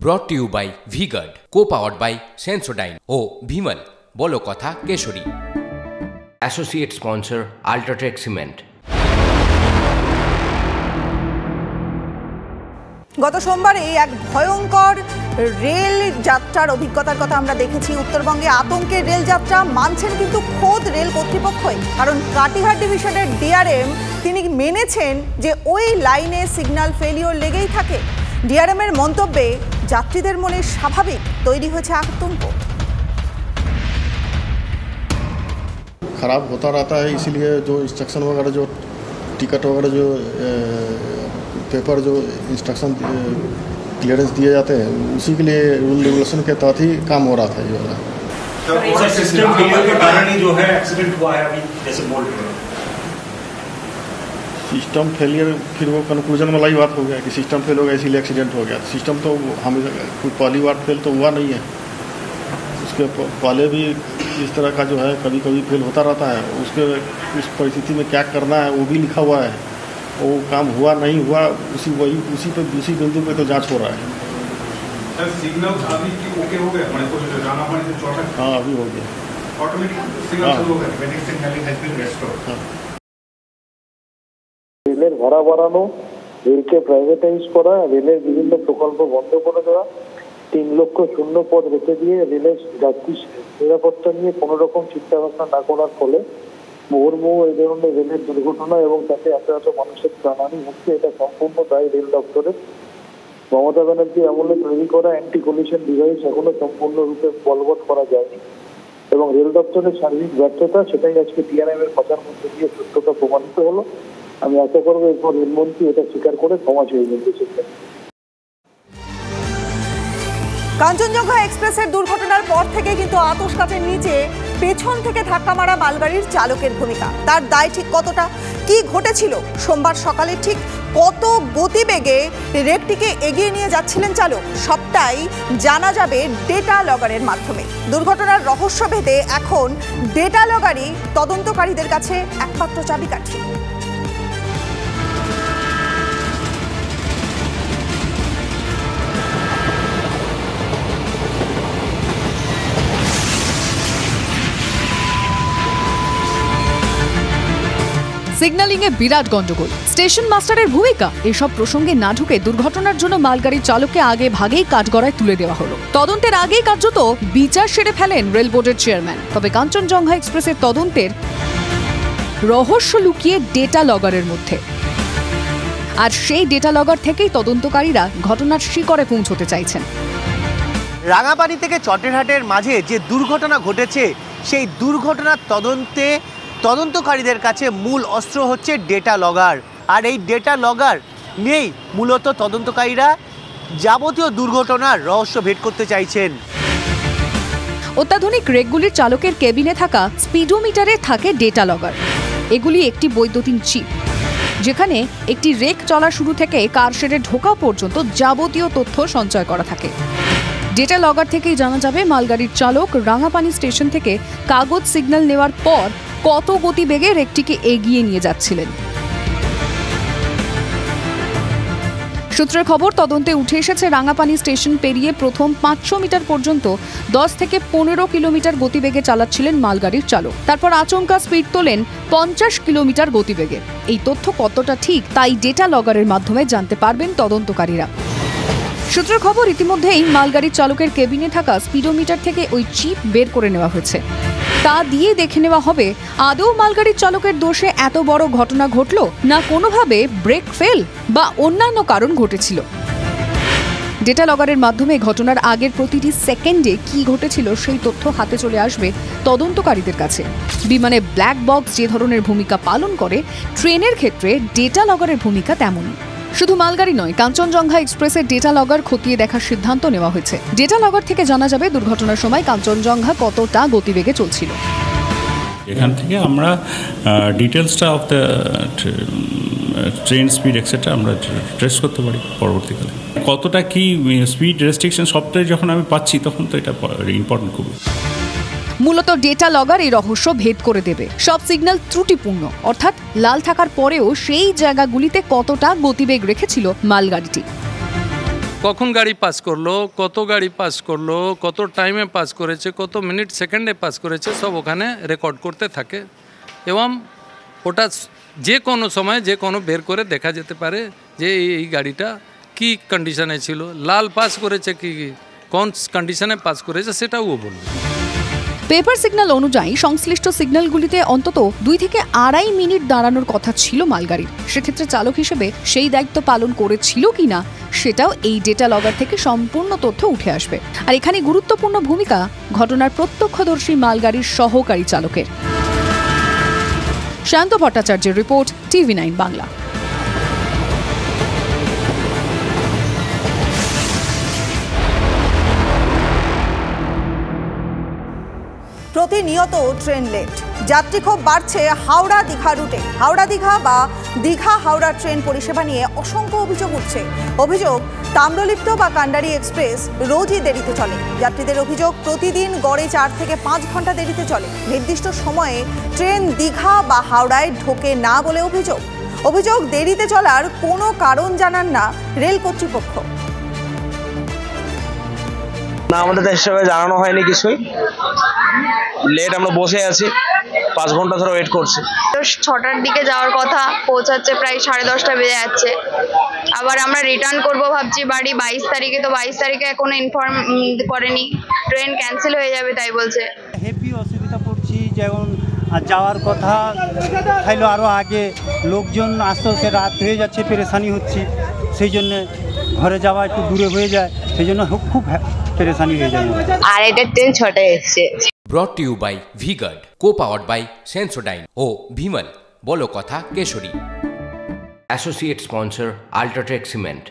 ব্রট to you by VGuard, co-powered by Sensodyne ও ভিমল বলো কথা কেশরী। Associate sponsor UltraTech cement. গত সোমবারে এক ভয়ঙ্কর রেল যাত্রার অভিজ্ঞতার কথা আমরা দেখেছি। উত্তরবঙ্গে আতঙ্কের রেল যাত্রা মানছেন কিন্তু খোদ রেল কর্তৃপক্ষই, কারণ কাটিহার ডিভিশনের ডিআরএম তিনি মেনেছেন যে ওই লাইনে সিগন্যাল ফেলিওর লেগেই থাকে। ডিআরএম এর মন্তব্যে যাত্রীদের মনে স্বাভাবিক তৈরি হয়েছে আতঙ্ক। खराब होता रहता है, इसीलिए जो इंस्ट्रक्शन वगैरह, जो टिकट वगैरह, जो पेपर, जो इंस्ट्रक्शन क्लियरेंस दिए जाते हैं, उसी के लिए रूल रेगुलेशन के तहत ही काम हो रहा था ये वाला। सिस्टम फेलियर के कारण ही जो है एक्सीडेंट हुआ है अभी, जैसे बोल रहे हैं। सिस्टम फेलियर, फिर वो कंक्लूजन वाला ही बात हो गया कि सिस्टम फेल हो गया इसीलिए एक्सीडेंट हो गया। सिस्टम तो हमें कोई पहली बार फेल तो हुआ नहीं है, उसके पहले भी इस तरह का जो है कभी कभी फेल होता रहता है। उसके उस परिस्थिति में क्या करना है वो भी लिखा हुआ है। वो काम हुआ नहीं हुआ उसी बिंदु पे तो जांच हो रहा है। सर सिग्नल अभी ओके हो गया, मैंने कुछ जाना पड़े तो चौटा। हाँ अभी हो गया, ऑटोमेटिक सिग्नल हो गया, waiting signalling has been restored. রেলের ভাড়া বাড়ানো, রেলকে প্রাইভেটাইজ করা, রেলের বিভিন্ন প্রকল্প বন্ধ করে দেওয়া, 3 লক্ষ শূন্য পদ রেখে দিয়ে রেলের যাত্রী নিরাপত্তা নিয়ে কোনো রকম চিন্তা ভাবনা না করার ফলে মুহুর্মুহু এই ধরনের রেলের দুর্ঘটনা এবং তাতে এত এত মানুষের প্রাণহানি হচ্ছে। এটা সম্পূর্ণ দায়ী রেল দপ্তরের। মমতা ব্যানার্জি আমলে তৈরি করা অ্যান্টি কলিশন ডিভাইস এখনো সম্পূর্ণরূপে বলবৎ করা যায়নি এবং রেল দপ্তরের সার্বিক ব্যর্থতা, সেটাই আজকে ডিআরএম এর কথার মধ্যে দিয়ে সত্যতা প্রমাণিত হলো। আমি আশা করবো এরপর রেলমন্ত্রী এটা স্বীকার করে ক্ষমা চেয়ে নেবেন। কাঞ্চনজঙ্ঘা এক্সপ্রেসের দুর্ঘটনার পর থেকে কিন্তু আতশ কাচের নিচে পেছন থেকে ধাক্কা মারা মালগাড়ির চালকের ভূমিকা, তার দায় ঠিক কতটা, কি ঘটেছিল সোমবার সকালে, ঠিক কত গতিবেগে রেকটিকে এগিয়ে নিয়ে যাচ্ছিলেন চালক, সবটাই জানা যাবে ডেটা লগারের মাধ্যমে। দুর্ঘটনার রহস্য ভেদে এখন ডেটা লগারই তদন্তকারীদের কাছে একমাত্র চাবিকাঠি। সিগন্যালিং এ বিরাট গন্ডগোল, স্টেশন মাস্টারের ভূমিকা, এসব প্রসঙ্গে না ঢুকে দুর্ঘটনার জন্য মালগাড়ির চালককে আগে ভাগেই কাঠগড়ায় তুলে দেওয়া হলো। তদন্তের আগেই কার্যত বিচার সেরে ফেলেন রেল বোর্ডের চেয়ারম্যান। তবে কাঞ্চনজঙ্ঘা এক্সপ্রেসের তদন্তের রহস্য লুকিয়ে ডেটা লগারের মধ্যে, আর সেই ডেটা লগার থেকেই তদন্তকারীরা ঘটনার শিকড়ে পৌঁছতে চাইছেন। রাঙাপানি থেকে চটেরহাটের মাঝে যে দুর্ঘটনা ঘটেছে, সেই দুর্ঘটনার তদন্তকারীদের কাছে মূল অস্ত্র হচ্ছে ডেটা লগার। আর এই ডেটা লগার নিয়েই মূলত তদন্তকারীরা যাবতীয় দুর্ঘটনার রহস্য ভেদ করতে চাইছেন। অত্যাধুনিক রেকগুলির চালকের কেবিনে থাকা স্পিডোমিটারে থাকে ডেটা লগার। এগুলি একটি বৈদ্যুতিন চিপ, যেখানে একটি রেক চলা শুরু থেকে কার শেডে ঢোকা পর্যন্ত যাবতীয় তথ্য সঞ্চয় করা থাকে। ডেটা লগার থেকেই জানা যাবে মালগাড়ির চালক রাঙাপানি স্টেশন থেকে কাগজ সিগন্যাল নেওয়ার পর কত গতিবেগে রেকটিকে এগিয়ে নিয়ে যাচ্ছিলেন। সূত্রের খবর, তদন্তে উঠে এসেছে রাঙাপানি স্টেশন পেরিয়ে প্রথম 500 মিটার পর্যন্ত 10 থেকে 15 কিলোমিটার গতিবেগে চালাচ্ছিলেন মালগাড়ির চালক। তারপর আচমকা স্পিড তোলেন 50 কিলোমিটার গতিবেগে। এই তথ্য কতটা ঠিক, তাই ডেটা লগারের মাধ্যমে জানতে পারবেন তদন্তকারীরা। সূত্রের খবর, ইতিমধ্যেই মালগাড়ির চালকের কেবিনে থাকা স্পিডোমিটার থেকে ওই চিপ বের করে নেওয়া হয়েছে। তা দিয়ে দেখে নেওয়া হবে আদৌ মালগাড়ির চালকের দোষে এত বড় ঘটনা ঘটল, না কোনোভাবে ব্রেক ফেল বা অন্যান্য কারণ ঘটেছিল। ডেটা লগারের মাধ্যমে ঘটনার আগের প্রতিটি সেকেন্ডে কি ঘটেছিল সেই তথ্য হাতে চলে আসবে তদন্তকারীদের কাছে। বিমানে ব্ল্যাক বক্স যে ধরনের ভূমিকা পালন করে, ট্রেনের ক্ষেত্রে ডেটা লগারের ভূমিকা তেমনই। শুধু মালগাড়ি নয়, কাঞ্চনজঙ্ঘা এক্সপ্রেসের ডেটা লগার খতিয়ে দেখার সিদ্ধান্ত নেওয়া হয়েছে। ডেটা লগার থেকে জানা যাবে দুর্ঘটনার সময় কাঞ্চনজঙ্ঘা কতটা গতিবেগে চলছিল। এখান থেকে আমরা ডিটেলসটা of the train speed etcetera আমরা ট্রেস করতে পারি পরবর্তীকালে। কতটা কি স্পিড রেস্ট্রিকশন সবটাই যখন আমি পাচ্ছি, তখন তো এটা ইম্পর্টেন্ট খুবই। মূলত ডেটা লগার এই রহস্য ভেদ করে দেবে। সব সিগন্যাল ত্রুটিপূর্ণ, অর্থাৎ লাল থাকার পরেও সেই জায়গাগুলিতে কতটা গতিবেগ রেখেছিল মালগাড়িটি। কখন গাড়ি পাস করলো, কত গাড়ি পাস করলো, কত টাইমে পাস করেছে, কত মিনিট সেকেন্ডে পাস করেছে, সব ওখানে রেকর্ড করতে থাকে এবং ওটা যে কোনো সময় যে কোনো বের করে দেখা যেতে পারে যে এই গাড়িটা কি কন্ডিশনে ছিল, লাল পাস করেছে কি কোন কন্ডিশনে পাস করেছে সেটাও ও বলবে। পেপার সিগন্যাল অনুযায়ী সংশ্লিষ্ট সিগন্যালগুলিতে অন্তত 2 থেকে 2.5 মিনিট দাঁড়ানোর কথা ছিল মালগাড়ির। সেক্ষেত্রে চালক হিসেবে সেই দায়িত্ব পালন করেছিল কিনা সেটাও এই ডেটা লগের থেকে সম্পূর্ণ তথ্য উঠে আসবে। আর এখানে গুরুত্বপূর্ণ ভূমিকা ঘটনার প্রত্যক্ষদর্শী মালগাড়ির সহকারী চালকের। শান্ত ভট্টাচার্যের রিপোর্ট, TV9 বাংলা। প্রতিনিয়ত ট্রেন লেট, যাত্রী ক্ষোভ বাড়ছে হাওড়া দীঘা রুটে। হাওড়া দীঘা বা দীঘা হাওড়া ট্রেন পরিষেবা নিয়ে অসংখ্য অভিযোগ উঠছে। অভিযোগ, তাম্রলিপ্ত বা কান্ডারি এক্সপ্রেস রোজই দেরিতে চলে। যাত্রীদের অভিযোগ, প্রতিদিন গড়ে 4 থেকে 5 ঘন্টা দেরিতে চলে। নির্দিষ্ট সময়ে ট্রেন দীঘা বা হাওড়ায় ঢোকে না বলে অভিযোগ দেরিতে চলার কোনো কারণ জানান না রেল কর্তৃপক্ষ। না, আমাদের হিসেবে জানানো হয়নি কিছুই, লেট, আমরা বসে আছি 5 ঘন্টা ধরে ওয়েট করছি। 6টার দিকে যাওয়ার কথা, পৌঁছাচ্ছে প্রায় 10:30 বেজে যাচ্ছে। আবার আমরা রিটার্ন করব ভাবছি বাড়ি 22 তারিখে, তো 22 তারিখে কোনো ইনফর্ম করেনি, ট্রেন ক্যান্সেল হয়ে যাবে তাই বলছে। হেভি অসুবিধা পড়ছি, যেমন যাওয়ার কথা খাইলো আরও আগে, লোকজন আস্তে আস্তে রাত হয়ে যাচ্ছে, পেরেশানি হচ্ছে, সেই জন্যে ঘরে যাওয়া একটু দূরে হয়ে যায়, সেই জন্য খুব পেরেশানি হয়ে যায়। আর এটা ট্রেন 6টায় এসছে। Brought to you by V-Guard, co-powered by Sensodyne O Bhimal, বলো কথা Keshari. Associate sponsor Ultratech Cement.